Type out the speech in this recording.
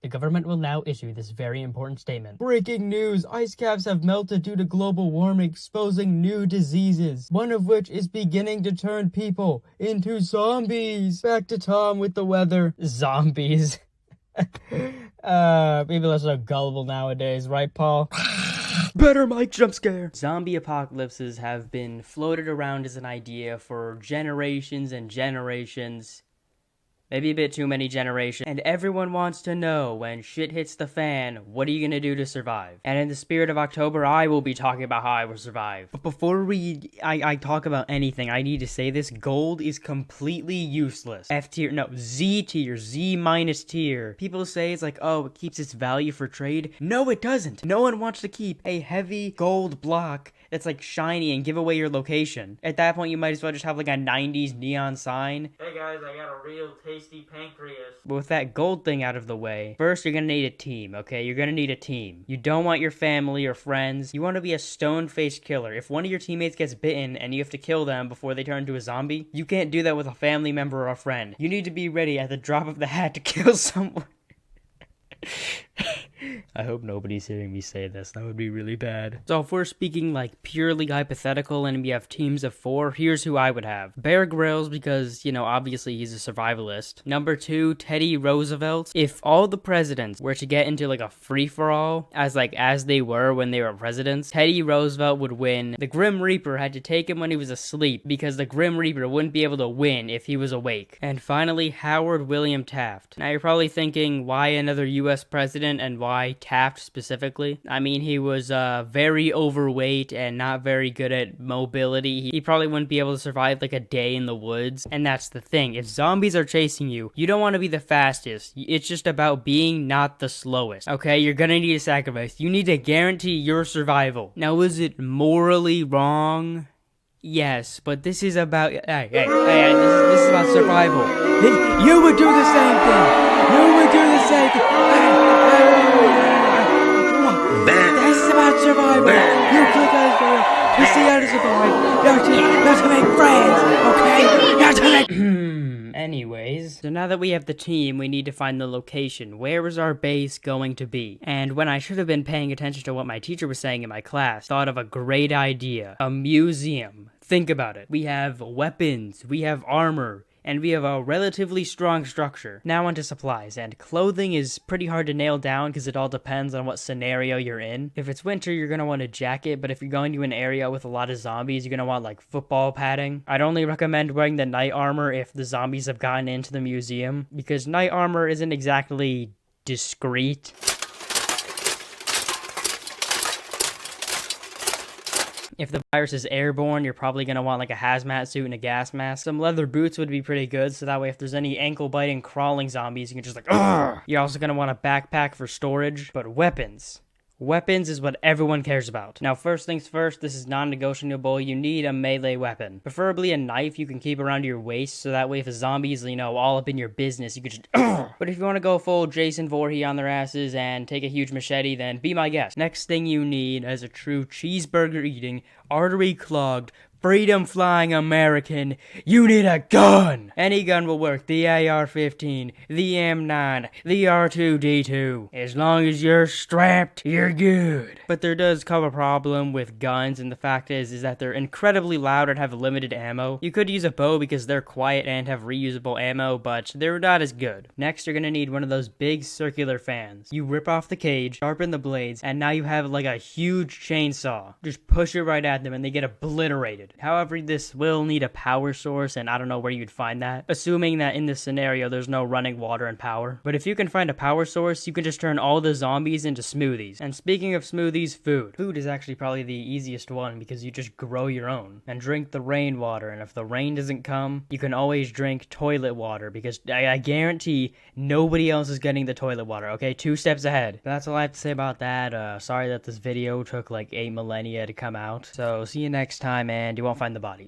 The government will now issue this very important statement. Breaking news! Ice caps have melted due to global warming, exposing new diseases, one of which is beginning to turn people into zombies. Back to Tom with the weather. Zombies. People are so gullible nowadays, right, Paul? Better Mike jump scare. Zombie apocalypses have been floated around as an idea for generations and generations. Maybe a bit too many generations. And everyone wants to know, when shit hits the fan, what are you gonna do to survive? And in the spirit of October, I will be talking about how I will survive. But before I talk about anything, I need to say this. Gold is completely useless. F tier, no, Z tier, Z minus tier. People say it's like, oh, it keeps its value for trade. No, it doesn't. No one wants to keep a heavy gold block that's like shiny and give away your location. At that point, you might as well just have like a 90s neon sign. Hey guys, I got a real tasty pancreas. But with that gold thing out of the way, first you're gonna need a team, okay? You're gonna need a team. You don't want your family or friends. You want to be a stone-faced killer. If one of your teammates gets bitten and you have to kill them before they turn into a zombie, you can't do that with a family member or a friend. You need to be ready at the drop of the hat to kill someone. I hope nobody's hearing me say this. That would be really bad. So if we're speaking like purely hypothetical and we have teams of 4, here's who I would have. Bear Grylls, because, you know, obviously he's a survivalist. Number 2, Teddy Roosevelt. If all the presidents were to get into like a free-for-all, as they were when they were presidents, Teddy Roosevelt would win. The Grim Reaper had to take him when he was asleep, because the Grim Reaper wouldn't be able to win if he was awake. And finally, Howard William Taft. Now you're probably thinking, why another US president and why Taft specifically? I mean, he was very overweight and not very good at mobility. He probably wouldn't be able to survive like a day in the woods. And that's the thing. If zombies are chasing you, you don't want to be the fastest. It's just about being not the slowest. Okay, you're gonna need a sacrifice. You need to guarantee your survival. Now, is it morally wrong? Yes, but this is about this is about survival. You would do the same thing. You would do the same thing. This is about survival. You click on it to see how to survive. Not to make friends, okay? Not to make. Anyways, so now that we have the team, we need to find the location. Where is our base going to be? And when I should have been paying attention to what my teacher was saying in my class, thought of a great idea. A museum. Think about it. We have weapons, we have armor, and we have a relatively strong structure. Now onto supplies, and clothing is pretty hard to nail down because it all depends on what scenario you're in. If it's winter, you're gonna want a jacket, but if you're going to an area with a lot of zombies, you're gonna want like football padding. I'd only recommend wearing the night armor if the zombies have gotten into the museum, because night armor isn't exactly discreet. If the virus is airborne, you're probably going to want like a hazmat suit and a gas mask. Some leather boots would be pretty good, so that way if there's any ankle-biting, crawling zombies, you can just like, ugh! You're also going to want a backpack for storage. But weapons. Weapons is what everyone cares about. Now, first things first, this is non-negotiable. You need a melee weapon. Preferably a knife you can keep around your waist, so that way if a zombie's, you know, all up in your business, you could just, ugh! But if you want to go full Jason Voorhees on their asses and take a huge machete, then be my guest. Next thing you need as a true cheeseburger-eating, artery-clogged, freedom-flying American, you need a gun! Any gun will work. The AR-15, the M9, the R2-D2. As long as you're strapped, you're good. But there does come a problem with guns, and the fact is that they're incredibly loud and have limited ammo. You could use a bow because they're quiet and have reusable ammo, but they're not as good. Next, you're gonna need one of those big circular fans. You rip off the cage, sharpen the blades, and now you have like a huge chainsaw. Just push it right at them and they get obliterated. However, this will need a power source, and I don't know where you'd find that, assuming that in this scenario there's no running water and power. But if you can find a power source, you can just turn all the zombies into smoothies. And speaking of smoothies, food. Food is actually probably the easiest one because you just grow your own. And drink the rainwater, and if the rain doesn't come, you can always drink toilet water because I guarantee nobody else is getting the toilet water, okay? 2 steps ahead. But that's all I have to say about that. Sorry that this video took like 8 millennia to come out. So see you next time, and you won't find the bodies.